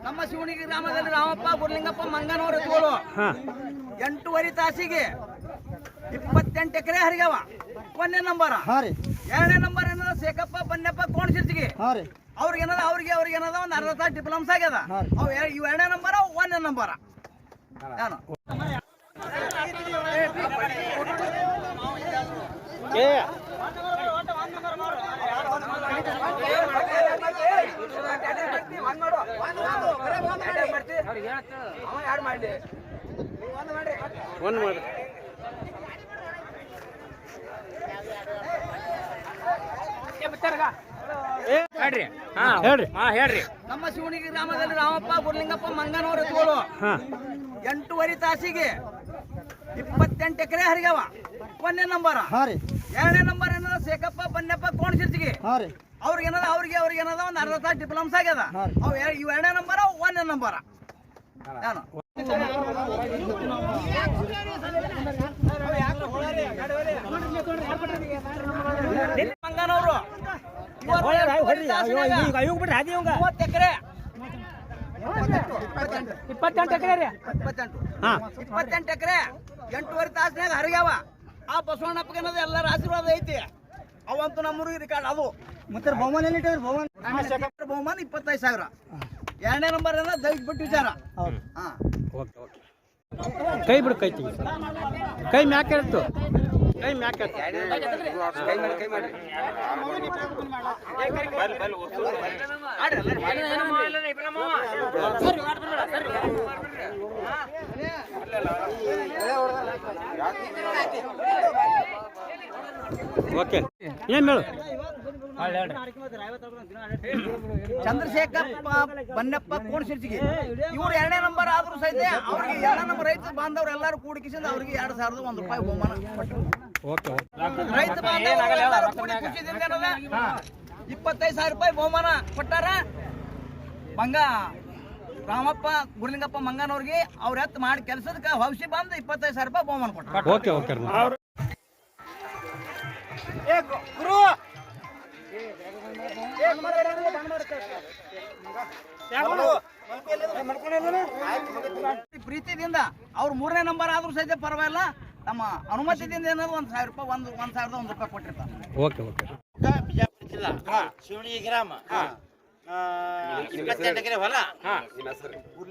ನಮ್ಮ ಶಿವಣಿಗೆ ಗ್ರಾಮದಲ್ಲಿ ರಾಮಪ್ಪ ಗುರ್ಲಿಂಗಪ್ಪ ಮಂಗನವರು ಎತ್ತುಗಳು 8.5 ತಾಸಿಗೆ 28 ಎಕರೆ ಹರಿಗವ. 1ನೇ ನಂಬರ್. ಎರಡನೇ ನಂಬರ್ ಏನದ ಸೇಕಪ್ಪ ಬನ್ನಪ್ಪ ಕೋಣಸಿರ್ಸಿಗೆ ಅವ್ರಿಗೆ ಏನದ ಒಂದು ಅರ್ಧ ತಾಸು ಡಿಪ್ಲೊಮ್ಸ್ ಆಗ್ಯದ. ಇವು 2ನೇ ನಂಬರ್ 1ನೇ ನಂಬರ್. ಏನು ಹೇಳ್ರಿ. ನಮ್ಮ ಶಿವಣಿಗೆ ಗ್ರಾಮದಲ್ಲಿ ರಾಮಪ್ಪ ಗುರ್ಲಿಂಗಪ್ಪ ಮಂಗನವರು ಎತ್ತುಗಳು 8.5 ತಾಸಿಗೆ 28 ಎಕರೆ ಹರಿಗವ. 1ನೇ ನಂಬರ್. ಎರಡನೇ ನಂಬರ್ ಏನದ ಸೇಕಪ್ಪ ಬನ್ನಪ್ಪ ಕೋಣಸಿರ್ಸಿಗೆ ಅವ್ರಿಗೆ ಏನದ ಒಂದು ಅರ್ಧ ತಾಸು ಡಿಪ್ಲೊಮ್ಸ್ ಆಗ್ಯದ. ಇವು 2ನೇ ನಂಬರ್ 1ನೇ ನಂಬರ್. ಏನು ಮಂಗನವರು 30 ಎಕರೆ 28 ಎಕರೆ 28 ಎಕರೆ 8.5 ತಾಸಿನಾಗ ಹರಿಗ್ಯಾವ. ಆ ಬಸವಣ್ಣಪ್ಪಗೆ ಏನದ ಎಲ್ಲರ ಆಶೀರ್ವಾದ ಐತಿ. ಅವಂತೂ ನಮ್ಮೂರಿಗೆ ರಿಕಾರ್ಡ್ ಅದು. ಮತ್ತೆ ಬಹುಮಾನ ಬಹುಮಾನ 25,000. 2ನೇ ನಂಬರ್ ಏನದ ದಯವಿಟ್ಟು ಬಿಟ್ಟು ವಿಚಾರ. ಕೈ ಬಿಡು, ಕೈ ಮ್ಯಾಕೆ ಇತ್ತು, ಕೈ ಮ್ಯಾಕೆ ಓಕೆ. ಏನ್ ಹೇಳು? ಚಂದ್ರಶೇಖರಪ್ಪ ಬನ್ನಪ್ಪ ಕೋಣಸಿರ್ಸಿಗೆ ಇವ್ರು 2ನೇ ನಂಬರ್ ಆದ್ರೂ ಸಹಿತ ಅವ್ರಿಗೆ 2ನೇ ನಂಬರ್ ರೈತ ಬಾಂಧವ್ರು ಎಲ್ಲರೂ ಕೂಡಿಕಿಸಿದ ಅವ್ರಿಗೆ 2,001 ರೂಪಾಯಿ ಬಹುಮಾನ ಕೊಟ್ಟರು. ರೈತ ಬಾಂಧವರು ಖುಷಿದಿಂದ 25,000 ರೂಪಾಯಿ ಬಹುಮಾನ ಕೊಟ್ಟಾರ. ರಾಮಪ್ಪ ಗುರ್ಲಿಂಗಪ್ಪ ಮಂಗನವ್ರಿಗೆ ಅವ್ರ ಎತ್ತು ಮಾಡಿ ಕೆಲಸದಕ್ಕೆ ಭವಿಷ್ಯ ಬಂದು 25,000 ರೂಪಾಯಿ ಬಹುಮಾನ ಕೊಟ್ಟಾರ. ಪ್ರೀತಿದಿಂದ ಅವ್ರು 3ನೇ ನಂಬರ್ ಆದ್ರೂ ಸಹಿತ ಪರವಾಗಿಲ್ಲ. ನಮ್ಮ ಅನುಮತಿದಿಂದ ಏನಾದ್ರು 1,000 ರೂಪಾಯಿ 1,001 ರೂಪಾಯಿ ಕೊಟ್ಟಿರ್ತಾರೆ. ಬಿಜಾಪುರ ಜಿಲ್ಲಾ ಶಿವಣಿಗೆ ಗ್ರಾಮ 28 ಎಕರೆ ಹೊಲ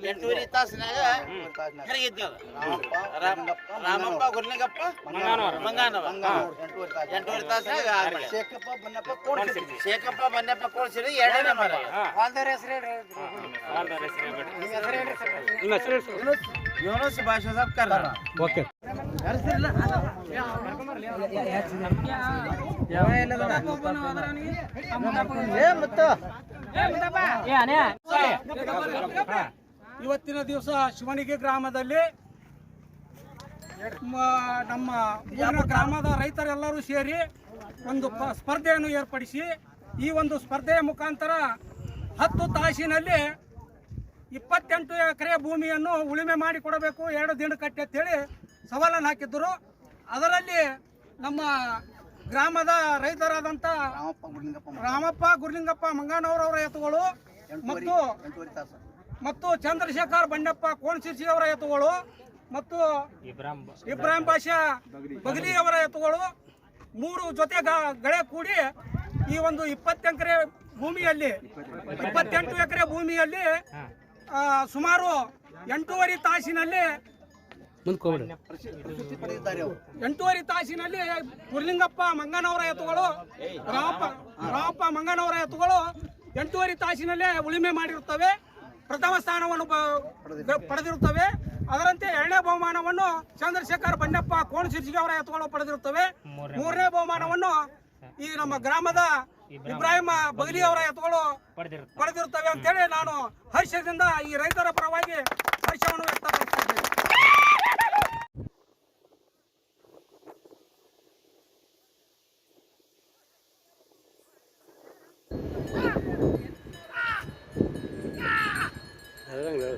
8.5 ತಾಸಿನಾಗ ಹರಿಗಿದ್ದು. ರಾಮಪ್ಪ ಗುರ್ಲಿಂಗಪ್ಪ ಮಂಗಾನವ 8.5 ತಾಸಿನಾಗ ಶೇಖಪ್ಪ ಬನ್ನಪ್ಪ ಕೋಣಸಿರಿ 2ನೇ ನಂಬರ್. ಯೂನುಸ್ ಭಾಷಾ ಕರ್ನಾಟಕ. ಓಕೆ. ಇವತ್ತಿನ ದಿವಸ ಶಿವಣಿಗೆ ಗ್ರಾಮದಲ್ಲಿ ನಮ್ಮ ಗ್ರಾಮದ ರೈತರೆಲ್ಲರೂ ಸೇರಿ ಒಂದು ಸ್ಪರ್ಧೆಯನ್ನು ಏರ್ಪಡಿಸಿ ಈ ಒಂದು ಸ್ಪರ್ಧೆಯ ಮುಖಾಂತರ 10 ತಾಸಿನಲ್ಲಿ 28 ಎಕರೆ ಭೂಮಿಯನ್ನು ಉಳುಮೆ ಮಾಡಿಕೊಡಬೇಕು 2 ದಿನ ಕಟ್ಟಿ ಅಂತೇಳಿ ಸವಾಲನ್ನು ಹಾಕಿದ್ದರು. ಅದರಲ್ಲಿ ನಮ್ಮ ಗ್ರಾಮದ ರೈತರಾದಂತ ರಾಮಪ್ಪ ಗುರ್ಲಿಂಗಪ್ಪ ಮಂಗಾನವರವರ ಎತ್ತುಗಳು ಮತ್ತು ಚಂದ್ರಶೇಖರ್ ಬಂಡೆಪ್ಪ ಕೋಣಶಿರ್ಸಿ ಅವರ ಎತ್ತುಗಳು ಮತ್ತು ಇಬ್ರಾಹಿಂ ಬಾಷಾ ಬಗಲಿ ಅವರ ಎತ್ತುಗಳು 3 ಜೊತೆ ಗಳೆ ಕೂಡಿ ಈ ಒಂದು 28 ಎಕರೆ ಭೂಮಿಯಲ್ಲಿ ಸುಮಾರು 8.5 ತಾಸಿನಲ್ಲಿ 8.5 ತಾಸಿನಲ್ಲಿ ಗುರ್ಲಿಂಗಪ್ಪ ಮಂಗನವರ ಎತ್ತುಗಳು ರಾಮಪ್ಪ ಮಂಗನವರ ಎತ್ತುಗಳು 8.5 ತಾಸಿನಲ್ಲೇ ಉಳುಮೆ ಮಾಡಿರುತ್ತವೆ. ಪ್ರಥಮ ಸ್ಥಾನವನ್ನು ಪಡೆದಿರುತ್ತವೆ. ಅದರಂತೆ 2ನೇ ಬಹುಮಾನವನ್ನು ಚಂದ್ರಶೇಖರ್ ಬಂಡೆಪ್ಪ ಕೋಣಶಿರ್ಸಿ ಅವರ ಎತ್ತುಗಳು ಪಡೆದಿರುತ್ತವೆ. 3ನೇ ಬಹುಮಾನವನ್ನು ಈ ನಮ್ಮ ಗ್ರಾಮದ ಇಬ್ರಾಹಿಂ ಬಗಲಿ ಅವರ ಎತ್ತುಗಳು ಪಡೆದಿರುತ್ತವೆ ಅಂತೇಳಿ ನಾನು ಹರ್ಷದಿಂದ ಈ ರೈತರ ಪರವಾಗಿ ಹರ್ಷವನ್ನು ವ್ಯಕ್ತಪಡಿಸುತ್ತೇನೆ. ಹೇಳು